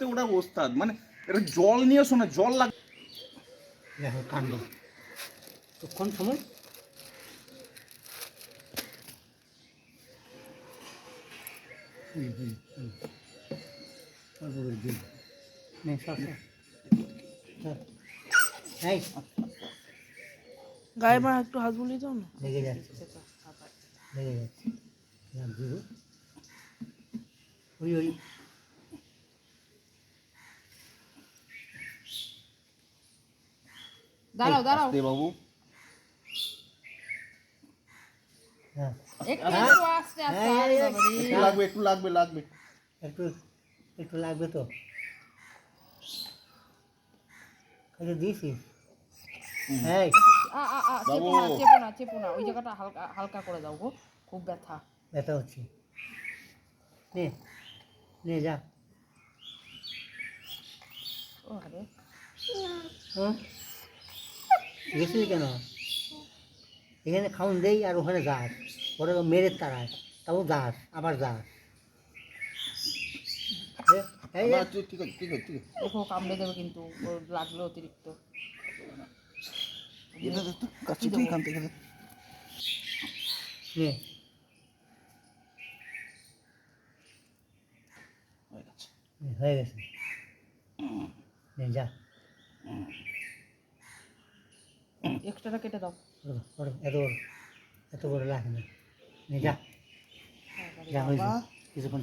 করতে ওরা ওস্তাদ, মানে এটা জল নিয়ে শোনা, জল লাগে। দেখো কাণ্ড তো কোন সময় গায়ে মা একটু হাত বুলিয়ে দাও না। লেগে যাচ্ছে লেগে যাচ্ছে দিব ওই ওই দাঁড়াও দাঁড়াও আস্তে বাবু, হ্যাঁ একটু একটু আস্তে আস্তে আরে বাবা রে। একটু লাগবে, একটু লাগবে, লাগবে। একটু একটু লাগবে তো খাইতে দিয়েছিস এই বাবু। চেপো না চেপো না, ওই জায়গাটা হালকা হালকা করে দাও গো, খুব ব্যথা। ব্যথা হচ্ছে নে নে যা ও আরে হ্যাঁ গেছিলি কেন এখানে খাউন দেই আর ওখানে যাস ওরা মেরে তারায় তাও যাস আবার যাস এই না, ঠিক আছে, ঠিক আছে, ঠিক আছে। দেখো কামড়ে দেবে কিন্তু, ওর লাগলো অতিরিক্ত। এটা তো কাছে তুই কাম থেকে নে হয়ে গেছে। হয়ে গেছে নে যা এক্সট্রাটা কেটে দাও। এত বড় এত বড় লাগে না নে যা যা হয়েছে কিছুক্ষণ